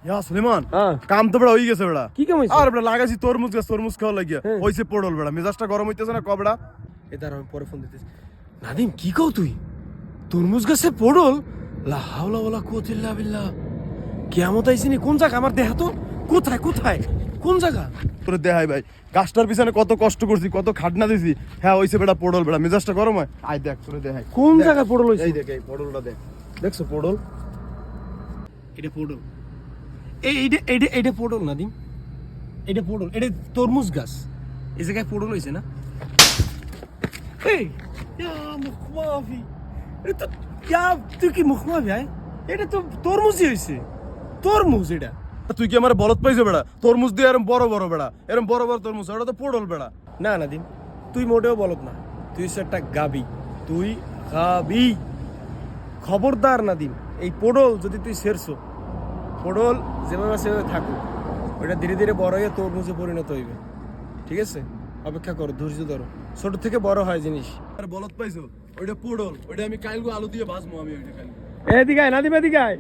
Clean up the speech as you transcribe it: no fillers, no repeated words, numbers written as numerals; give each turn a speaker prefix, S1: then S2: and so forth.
S1: ইয়া সুলেমান
S2: হ্যাঁ
S1: কাম তো বড় হয়ে গেছে বড়া
S2: কি কাম হইছে
S1: আর বড়া লাগাইছি তরমুজ গাছ তরমুজ খাওয়া লাগিয়া হইছে পড়ল বড়া মেজাজটা গরম হইতেছে না কবড়া
S2: এ দাঁড়া আমি পরে ফোন দিতেছি নাদিম কি কও তুই তরমুজ গাছে পড়ল লা হাওলা ওয়ালা কুওয়াতা ইল্লা বিল্লাহ কিয়ামত আইছিনি কোন জায়গা আমার দেহা তো কোথায় কোথায় কোন জায়গা
S1: তোরে দেখাই ভাই গাছটার পিছনে কত কষ্ট করছি কত খাটনা দিছি হ্যাঁ হইছে বেটা পড়ল বেটা মেজাজটা গরম হয় আই দেখ তোরে দেখাই
S2: কোন
S1: দেখ।
S2: জায়গায় পড়ল হইছে
S1: এই দেখ এই পড়লটা দেখ দেখছো পড়ল
S2: এটা পড়ল এইটা পড়ল নাদিম এটা পড়ল এটা তরমুজ গাছ এই জায়গায় পড়ল হইছে না এই ইয়া মুখমাফি এটা তো ইয়া তুই কি মুখমাফি আয় এটা তো তরমুজই হইছে তরমুজ এটা
S1: তুই কি আমার বলত পাইছো বেটা তরমুজ দিয়ে এরম বড় বড় বেটা এরম বড় বড় তরমুজ ওটা তো পড়ল বেটা
S2: না নাদিম তুই মোটেও বলত না তুই হচ্ছে একটা গাবি তুই গাবি খবরদার নাদিম এই পোডল যদি তুই সেরছো পোডল যেভাবে সেভাবে থাকুক ওটা ধীরে ধীরে বড় হয়ে তরমুজে পরিণত হইবে ঠিক আছে অপেক্ষা করো ধৈর্য ধরো ছোট থেকে বড় হয় জিনিস
S1: আর বলত পাইছো ওইটা পড়ল ওইটা আমি কালগো আলু দিয়ে ভাজবো আমি ওইটা কালকে
S2: এদিকে আয় নাদিম এদিকে আয়